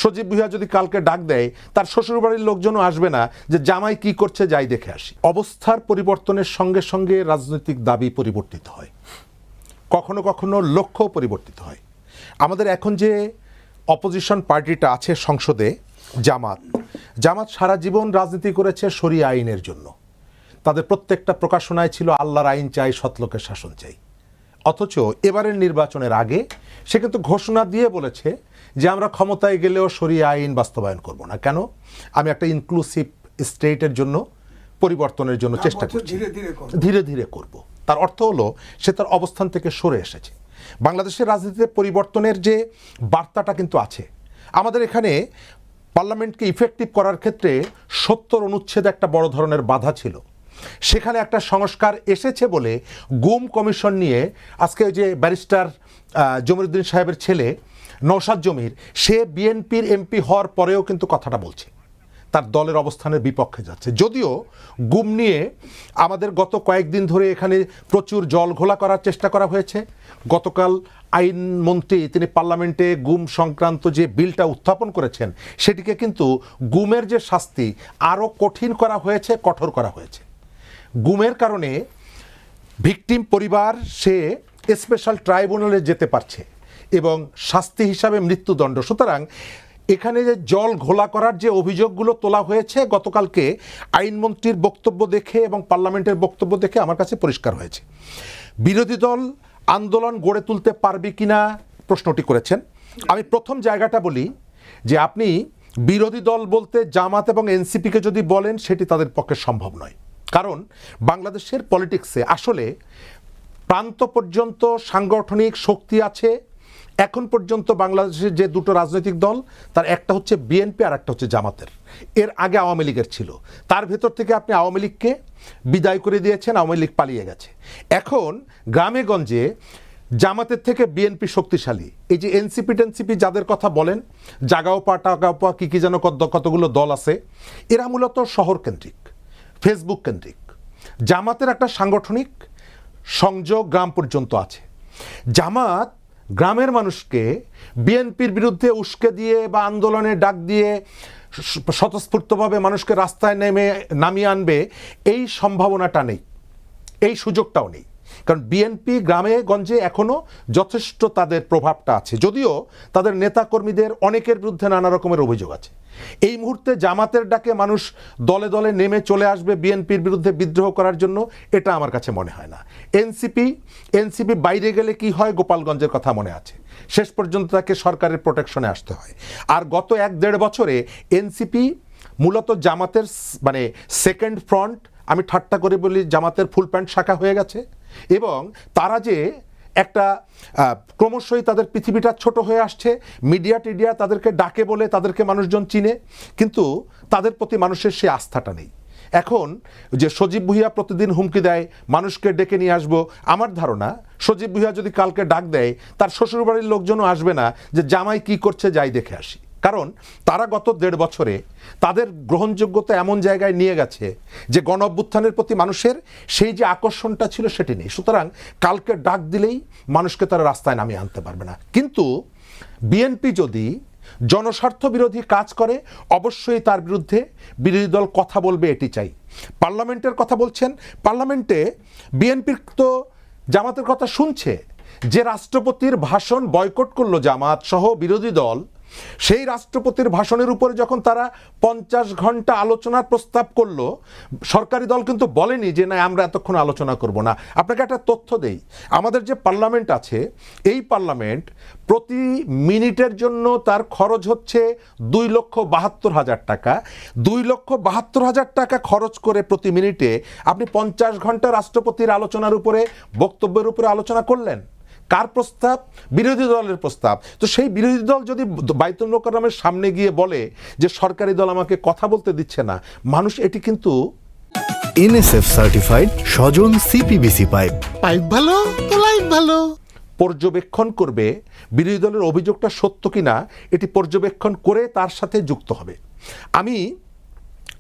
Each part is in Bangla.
সজীব ভুঁইয়া যদি কালকে ডাক দেয় তার শ্বশুরবাড়ির লোকজনও আসবে না যে জামাই কি করছে যাই দেখে আসি। অবস্থার পরিবর্তনের সঙ্গে সঙ্গে রাজনৈতিক দাবি পরিবর্তিত হয়, কখনো কখনো লক্ষ্য পরিবর্তিত হয়। আমাদের এখন যে অপোজিশন পার্টিটা আছে সংসদে, জামাত সারা জীবন রাজনীতি করেছে শরিয়া আইনের জন্য। তাদের প্রত্যেকটা প্রকাশনায় ছিল আল্লাহর আইন চাই, সৎলোকের শাসন চাই। অথচ এবারের নির্বাচনের আগে সে কিন্তু ঘোষণা দিয়ে বলেছে যে আমরা ক্ষমতায় গেলেও শরিয়া আইন বাস্তবায়ন করব না। কেন? আমি একটা ইনক্লুসিভ স্টেটের জন্য পরিবর্তনের জন্য চেষ্টা করছি, ধীরে ধীরে করব। তার অর্থ হলো সে তার অবস্থান থেকে সরে এসেছে। বাংলাদেশের রাজনীতিতে পরিবর্তনের যে বার্তাটা কিন্তু আছে। আমাদের এখানে পার্লামেন্টকে ইফেক্টিভ করার ক্ষেত্রে ৭০ অনুচ্ছেদ একটা বড় ধরনের বাধা ছিল। সেখানে একটা সংস্কার এসেছে বলে গুম কমিশন নিয়ে আজকে যে ব্যারিস্টার জমিরুদ্দিন সাহেবের ছেলে নওশাদ জমির, সে বিএনপির এমপি হওয়ার পরেও কিন্তু কথাটা বলছে, তার দলের অবস্থানের বিপক্ষে যাচ্ছে। যদিও গুম নিয়ে আমাদের গত কয়েকদিন ধরে এখানে প্রচুর জল ঘোলা করার চেষ্টা করা হয়েছে। গতকাল আইনমন্ত্রী তিনি পার্লামেন্টে গুম সংক্রান্ত যে বিলটা উত্থাপন করেছেন সেটিকে কিন্তু গুমের যে শাস্তি আরও কঠিন করা হয়েছে, কঠোর করা হয়েছে। গুমের কারণে ভিকটিম পরিবার সে স্পেশাল ট্রাইব্যুনালে যেতে পারছে এবং শাস্তি হিসাবে মৃত্যুদণ্ড। সুতরাং এখানে যে জল ঘোলা করার যে অভিযোগগুলো তোলা হয়েছে গতকালকে আইনমন্ত্রীর বক্তব্য দেখে এবং পার্লামেন্টের বক্তব্য দেখে আমার কাছে পরিষ্কার হয়েছে। বিরোধী দল আন্দোলন গড়ে তুলতে পারবে কিনা প্রশ্নটি করেছেন। আমি প্রথম জায়গাটা বলি যে আপনি বিরোধী দল বলতে জামাত এবং এনসিপিকে যদি বলেন সেটি তাদের পক্ষে সম্ভব নয়। কারণ বাংলাদেশের পলিটিক্সে আসলে প্রান্ত পর্যন্ত সাংগঠনিক শক্তি আছে। এখন পর্যন্ত বাংলাদেশের যে দুটো রাজনৈতিক দল, তার একটা হচ্ছে বিএনপি আর একটা হচ্ছে জামাতের। এর আগে আওয়ামী লীগের ছিল, তার ভেতর থেকে আপনি আওয়ামী লীগকে বিদায় করে দিয়েছেন, আওয়ামী লীগ পালিয়ে গেছে। এখন গ্রামে গঞ্জে জামাতের থেকে বিএনপি শক্তিশালী। এই যে এনসিপি টেনসিপি যাদের কথা বলেন, জাগাওপা টাগাওপা কি যেন কতগুলো দল আছে, এরা মূলত শহর কেন্দ্রিক, ফেসবুক কেন্দ্রিক। জামাতের একটা সাংগঠনিক সংযোগ গ্রাম পর্যন্ত আছে। জামাত গ্রামের মানুষকে বিএনপির বিরুদ্ধে উস্কে দিয়ে বা আন্দোলনের ডাক দিয়ে স্বতঃস্ফূর্তভাবে মানুষকে রাস্তায় নামিয়ে আনবে, এই সম্ভাবনাটা নেই, এই সুযোগটাও নেই। কারণ বিএনপি গ্রামে গঞ্জে এখনও যথেষ্ট তাদের প্রভাবটা আছে, যদিও তাদের নেতাকর্মীদের অনেকের বিরুদ্ধে নানা রকমের অভিযোগ আছে। এই মুহূর্তে জামাতের ডাকে মানুষ দলে দলে নেমে চলে আসবে বিএনপির বিরুদ্ধে বিদ্রোহ করার জন্য, এটা আমার কাছে মনে হয় না। এনসিপি বাইরে গেলে কি হয়, গোপালগঞ্জের কথা মনে আছে, শেষ পর্যন্ত তাকে সরকারের প্রোটেকশনে আসতে হয়। আর গত 1-1.5 বছরে এনসিপি মূলত জামাতের মানে সেকেন্ড ফ্রন্ট, আমি ঠাট্টা করে বলি জামাতের ফুল প্যান্ট শাখা হয়ে গেছে। এবং তারা যে একটা ক্রমশই তাদের পৃথিবীটা ছোট হয়ে আসছে, মিডিয়া তাদেরকে ডাকে বলে তাদেরকে মানুষজন চিনে, কিন্তু তাদের প্রতি মানুষের সে আস্থাটা নেই। এখন যে সজীব ভুঁইয়া প্রতিদিন হুমকি দেয় মানুষকে ডেকে নিয়ে আসবো, আমার ধারণা সজীব ভুঁইয়া যদি কালকে ডাক দেয় তার শ্বশুরবাড়ির লোকজনও আসবে না যে জামাই কি করছে যাই দেখে আসি। কারণ তারা গত 1.5 বছরে তাদের গ্রহণযোগ্যতা এমন জায়গায় নিয়ে গেছে যে গণ অভ্যুত্থানের প্রতি মানুষের সেই যে আকর্ষণটা ছিল সেটি নেই। সুতরাং কালকে ডাক দিলেই মানুষকে তারা রাস্তায় নামিয়ে আনতে পারবে না। কিন্তু বিএনপি যদি জনস্বার্থ বিরোধী কাজ করে অবশ্যই তার বিরুদ্ধে বিরোধী দল কথা বলবে, এটি চাই। পার্লামেন্টের কথা বলছেন, পার্লামেন্টে বিএনপির তো জামাতের কথা শুনছে। যে রাষ্ট্রপতির ভাষণ বয়কট করলো জামাত সহ বিরোধী দল, সেই রাষ্ট্রপতির ভাষণের উপরে যখন তারা 50 ঘন্টা আলোচনার প্রস্তাব করলো, সরকারি দল কিন্তু বলেনি যে না আমরা এতক্ষণ আলোচনা করব না। আপনাকে একটা তথ্য দেই, আমাদের যে পার্লামেন্ট আছে এই পার্লামেন্ট প্রতি মিনিটের জন্য তার খরচ হচ্ছে 2,72,000 টাকা। 2,72,000 টাকা খরচ করে প্রতি মিনিটে আপনি 50 ঘন্টা রাষ্ট্রপতির আলোচনার উপরে, বক্তব্যের উপরে আলোচনা করলেন। কার প্রস্তাব? বিরোধী দলের প্রস্তাব। তো সেই বিরোধী দল যদি বাইতুল মোকাররমের সামনে গিয়ে বলে যে সরকারি দল আমাকে কথা বলতে দিচ্ছে না, মানুষ এটি কিন্তু এনএসএফ সার্টিফাইড স্বজন সিপিবিসি পাইপ ভালো তো লাইফ ভালো পর্যবেক্ষণ করবে বিরোধী দলের অভিযোগটা সত্য কিনা, এটি পর্যবেক্ষণ করে তার সাথে যুক্ত হবে। আমি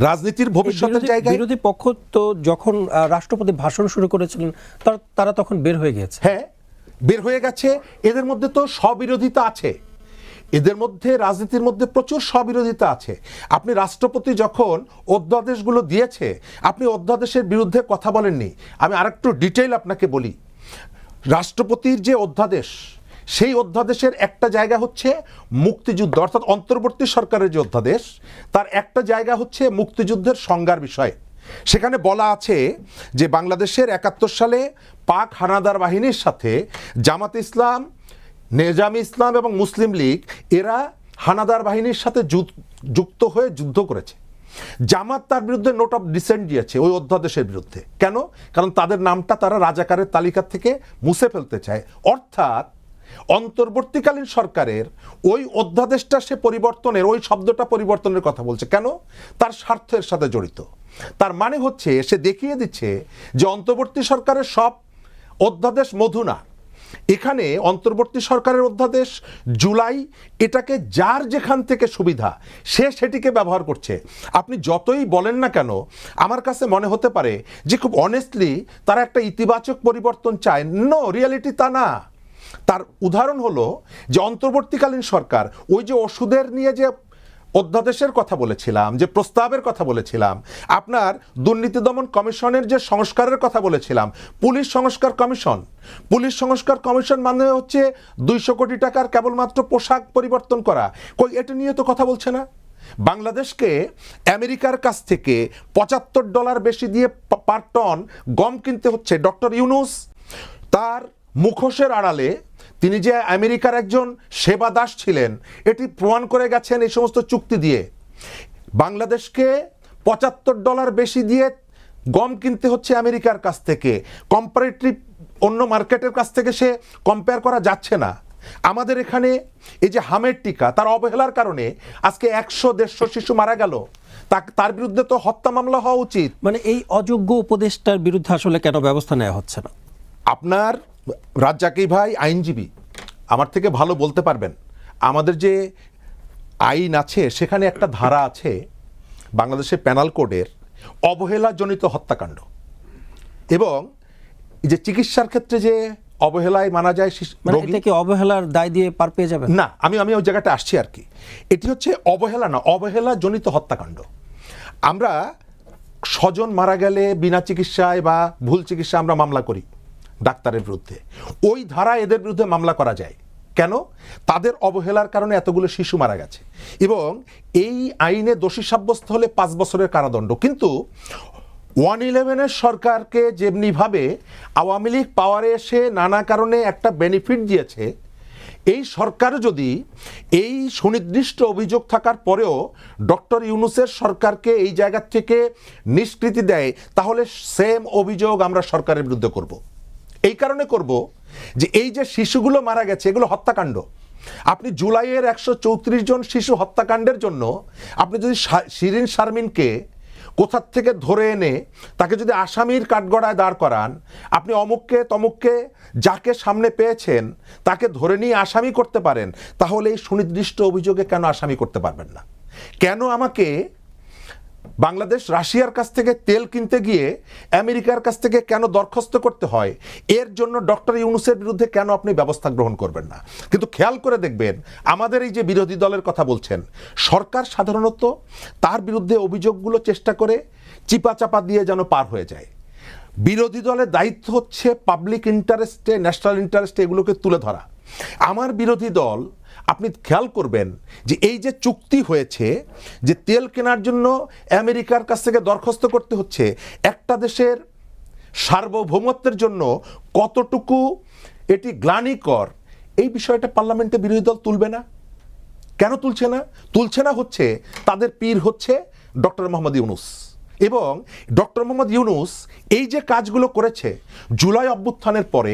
রাজনীতির ভবিষ্যতের জায়গায় বিরোধী পক্ষ তো যখন রাষ্ট্রপতি ভাষণ শুরু করেছিলেন তারা তখন বের হয়ে গেছে। হ্যাঁ, বের হয়ে গেছে। এদের মধ্যে তো স্ববিরোধিতা আছে। এদের মধ্যে রাজনীতির মধ্যে প্রচুর স্ববিরোধিতা আছে। আপনি রাষ্ট্রপতি যখন অধ্যাদেশগুলো দিয়েছে, আপনি অধ্যাদেশের বিরুদ্ধে কথা বলেননি। আমি আরেকটু ডিটেইল আপনাকে বলি। রাষ্ট্রপতির যে অধ্যাদেশ, সেই অধ্যাদেশের একটা জায়গা হচ্ছে মুক্তিযুদ্ধ, অর্থাৎ অন্তর্বর্তী সরকারের যে অধ্যাদেশ, তার একটা জায়গা হচ্ছে মুক্তিযুদ্ধের সংজ্ঞার বিষয়। সেখানে বলা আছে যে বাংলাদেশের ৭১ সালে পাক হানাদার বাহিনীর সাথে জামাত ইসলাম, নেজামি ইসলাম এবং মুসলিম লীগ এরা হানাদার বাহিনীর সাথে যুক্ত হয়ে যুদ্ধ করেছে। জামাত তার বিরুদ্ধে নোট অফ ডিসেন্ট দিয়েছে ওই অধ্যাদেশের বিরুদ্ধে। কেন? কারণ তাদের নামটা তারা রাজাকারের তালিকা থেকে মুছে ফেলতে চায়। অর্থাৎ অন্তর্বর্তীকালীন সরকারের ওই অধ্যাদেশটা সে পরিবর্তনের, ওই শব্দটা পরিবর্তনের কথা বলছে। কেন? তার স্বার্থের সাথে জড়িত। তার মানে হচ্ছে সে দেখিয়ে দিচ্ছে যে অন্তর্বর্তী সরকারের সব অধ্যাদেশ মধু না। এখানে অন্তর্বর্তী সরকারের অধ্যাদেশ জুলাই, এটাকে যার যেখান থেকে সুবিধা সে সেটিকে ব্যবহার করছে। আপনি যতই বলেন না কেন, আমার কাছে মনে হতে পারে যে খুব অনেস্টলি তারা একটা ইতিবাচক পরিবর্তন চায়। নো, রিয়ালিটি তা না। তার উদাহরণ হলো যে অন্তর্বর্তীকালীন সরকার ওই যে ওষুধের নিয়ে যে অধ্যাদেশের কথা বলেছিলাম, যে প্রস্তাবের কথা বলেছিলাম, আপনার দুর্নীতি দমন কমিশনের যে সংস্কারের কথা বলেছিলাম, পুলিশ সংস্কার কমিশন মানে হচ্ছে ২০০ কোটি টাকার কেবলমাত্র পোশাক পরিবর্তন করা। কই, এটা নিয়ে তো কথা বলছে না। বাংলাদেশকে আমেরিকার কাছ থেকে $৭৫ বেশি দিয়ে পার টন গম কিনতে হচ্ছে। ডক্টর ইউনূস তার মুখোশের আড়ালে তিনি যে আমেরিকার একজন সেবা দাস ছিলেন, এটি প্রমাণ করে গেছেন এই সমস্ত চুক্তি দিয়ে। বাংলাদেশকে $৭৫ বেশি দিয়ে গম কিনতে হচ্ছে আমেরিকার কাছ থেকে। কম্পারেটিভ অন্য মার্কেটের কাছ থেকে সে কম্পেয়ার করা যাচ্ছে না। আমাদের এখানে এই যে হামের টিকা, তার অবহেলার কারণে আজকে ১০০-১৫০ শিশু মারা গেল। তার বিরুদ্ধে তো হত্যা মামলা হওয়া উচিত। মানে এই অযোগ্য উপদেষ্টার বিরুদ্ধে আসলে কেন ব্যবস্থা নেওয়া হচ্ছে না? আপনার রাজ্জাকি ভাই আইনজীবী, আমার থেকে ভালো বলতে পারবেন। আমাদের যে আইন আছে সেখানে একটা ধারা আছে বাংলাদেশের প্যানাল কোডের, অবহেলাজনিত হত্যাকাণ্ড। এবং এই যে চিকিৎসার ক্ষেত্রে যে অবহেলায় মারা যায় মানে এটা কি অবহেলার দায় দিয়ে পার পেয়ে যাবে না? আমি ওই জায়গাটা আসছি আর কি। এটি হচ্ছে অবহেলা না, অবহেলাজনিত হত্যাকাণ্ড। আমরা স্বজন মারা গেলে বিনা চিকিৎসায় বা ভুল চিকিৎসা আমরা মামলা করি ডাক্তারের বিরুদ্ধে। ওই ধারা এদের বিরুদ্ধে মামলা করা যায়। কেন? তাদের অবহেলার কারণে এতগুলো শিশু মারা গেছে। এবং এই আইনে দোষী সাব্যস্ত হলে ৫ বছরের কারাদণ্ড। কিন্তু 111-এর সরকারকে যেমনিভাবে আওয়ামী লীগ পাওয়ারে এসে নানা কারণে একটা বেনিফিট দিয়েছে, এই সরকার যদি এই সুনির্দিষ্ট অভিযোগ থাকার পরেও ডক্টর ইউনূসের সরকারকে এই জায়গা থেকে নিষ্কৃতি দেয়, তাহলে সেম অভিযোগ আমরা সরকারের বিরুদ্ধে করব। এই কারণে করব যে এই যে শিশুগুলো মারা গেছে এগুলো হত্যাকাণ্ড। আপনি জুলাইয়ের ১৩৪ জন শিশু হত্যাকাণ্ডের জন্য আপনি যদি শিরিন শারমিনকে কোথার থেকে ধরে এনে তাকে যদি আসামির কাঠগড়ায় দাঁড় করান, আপনি অমুককে তমুককে যাকে সামনে পেয়েছেন তাকে ধরে নিয়ে আসামি করতে পারেন, তাহলে এই সুনির্দিষ্ট অভিযোগে কেন আসামি করতে পারবেন না? কেন আমাকে বাংলাদেশ রাশিয়ার কাছ থেকে তেল কিনতে গিয়ে আমেরিকার কাছ থেকে কেন দরখাস্ত করতে হয়? এর জন্য ডক্টর ইউনূসের বিরুদ্ধে কেন আপনি ব্যবস্থা গ্রহণ করবেন না? কিন্তু খেয়াল করে দেখবেন, আমাদের এই যে বিরোধী দলের কথা বলছেন, সরকার সাধারণত তার বিরুদ্ধে অভিযোগগুলো চেষ্টা করে চিপাচাপা দিয়ে যেন পার হয়ে যায়। বিরোধী দলের দায়িত্ব হচ্ছে পাবলিক ইন্টারেস্টে, ন্যাশনাল ইন্টারেস্টে এগুলোকে তুলে ধরা। আমার বিরোধী দল, আপনি খেয়াল করবেন যে এই যে চুক্তি হয়েছে যে তেল কেনার জন্য আমেরিকার কাছ থেকে দরখাস্ত করতে হচ্ছে, একটা দেশের সার্বভৌমত্বের জন্য কতটুকু এটি গ্লানিকর, এই বিষয়টা পার্লামেন্টে বিরোধী দল তুলবে না। কেন তুলছে না হচ্ছে তাদের পীর হচ্ছে ডক্টর মোহাম্মদ ইউনূস। এবং ডক্টর মোহাম্মদ ইউনূস এই যে কাজগুলো করেছে জুলাই অভ্যুত্থানের পরে,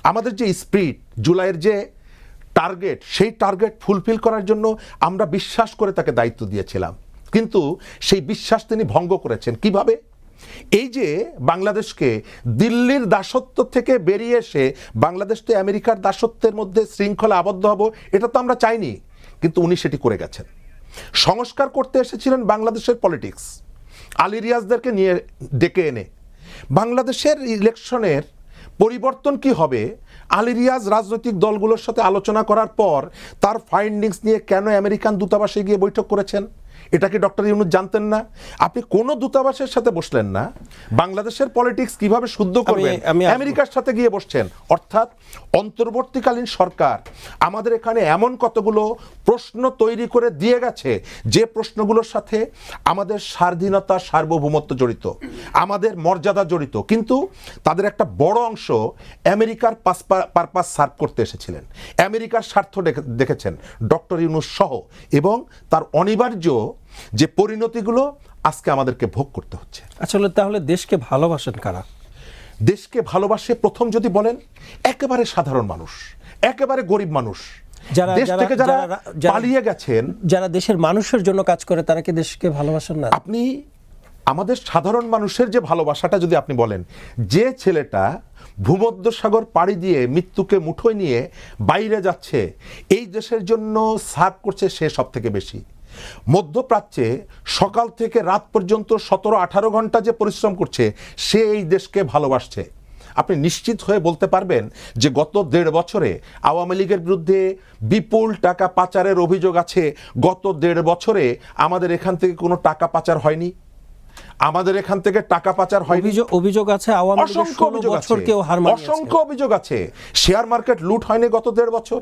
আমাদের যে স্পিরিট, জুলাইয়ের যে টার্গেট, সেই টার্গেট ফুলফিল করার জন্য আমরা বিশ্বাস করে তাকে দায়িত্ব দিয়েছিলাম। কিন্তু সেই বিশ্বাস তিনি ভঙ্গ করেছেন। কিভাবে? এই যে বাংলাদেশকে দিল্লির দাসত্ব থেকে বেরিয়ে এসে বাংলাদেশ তো আমেরিকার দাসত্বের মধ্যে শৃঙ্খলা আবদ্ধ হব, এটা তো আমরা চাইনি, কিন্তু উনি সেটি করে গেছেন। সংস্কার করতে এসেছিলেন বাংলাদেশের পলিটিক্স, আলী রিয়াজদেরকে নিয়ে ডেকে এনে। বাংলাদেশের ইলেকশনের পরিবর্তন কি হবে আলী রিয়াজ রাজনৈতিক দলগুলোর সাথে আলোচনা করার পর তার ফাইন্ডিংস নিয়ে কেন আমেরিকান দূতাবাসে গিয়ে বৈঠক করেছেন? এটা কি ডক্টর ইউনূস জানতেন না? আপনি কোন দূতাবাসের সাথে বসলেন না, বাংলাদেশের পলিটিক্স কিভাবে শুদ্ধ করবেন আমেরিকার সাথে গিয়ে বসছেন। অর্থাৎ অন্তর্বর্তীকালীন সরকার আমাদের এখানে এমন কতগুলো প্রশ্ন তৈরি করে দিয়ে গেছে যে প্রশ্নগুলোর সাথে আমাদের স্বাধীনতা সার্বভৌমত্ব জড়িত, আমাদের মর্যাদা জড়িত, কিন্তু তাদের একটা বড় অংশ আমেরিকার পারপাস সার্ভ করতে এসেছিলেন, আমেরিকার স্বার্থ দেখেছেন ডক্টর ইউনূস সহ, এবং তার অনিবার্য যে পরিণতিগুলো আজকে আমাদেরকে ভোগ করতে হচ্ছে। আসলে তাহলে দেশকে ভালোবাসেন কারা? দেশকে ভালোবাসে প্রথম যদি বলেন একেবারে সাধারণ মানুষ, একেবারে গরিব মানুষ, দেশ থেকে যারা পালিয়ে গেছেন, যারা দেশের মানুষের জন্য কাজ করে, তারা কি দেশকে ভালোবাসেন না? আপনি আমাদের সাধারণ মানুষের যে ভালোবাসাটা যদি আপনি বলেন, যে ছেলেটা ভূমধ্যসাগর পাড়ি দিয়ে মৃত্যুকে মুঠোয় নিয়ে বাইরে যাচ্ছে, এই দেশের জন্য সার্ভ করছে সে সব থেকে বেশি। মধ্যপ্রাচ্যে সকাল থেকে রাত পর্যন্ত 17-18 ঘন্টা যে পরিশ্রম করছে, সে এই দেশকে ভালোবাসছে। আপনি নিশ্চিত হয়ে বলতে পারবেন যে গত 1.5 বছরে আওয়ামী লীগের বিরুদ্ধে বিপুল টাকা পাচারের অভিযোগ আছে। গত 1.5 বছরে আমাদের এখান থেকে কোনো টাকা পাচার হয়নি, আমাদের এখান থেকে টাকা পাচার হয়নি। অভিযোগ আছে আওয়ামী লীগের অসংখ্য 16 অভিযোগ বছর আছে, কেউ হার মানিয়েছে। অসংখ্য অভিযোগ আছে। শেয়ার মার্কেট লুট হয়নি গত 1.5 বছর।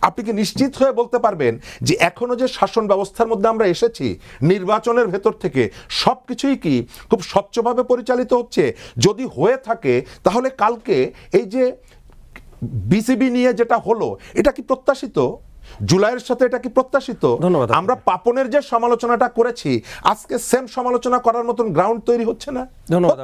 আপনি কি নিশ্চিত হয়ে বলতে পারবেন যে এখনো যে শাসন ব্যবস্থার মধ্যে আমরা এসেছি, নির্বাচনের ভেতর থেকে সবকিছুই কি খুব স্বচ্ছভাবে পরিচালিত হচ্ছে? যদি হয়ে থাকে তাহলে কালকে এই যে বিসিবি নিয়ে যেটা হলো, এটা কি প্রত্যাশিত? জুলাইয়ের সাথে এটা কি প্রত্যাশিত? ধন্যবাদ। আমরা পাপনের যে সমালোচনাটা করেছি, আজকে সেম সমালোচনা করার মতন গ্রাউন্ড তৈরি হচ্ছে না। ধন্যবাদ।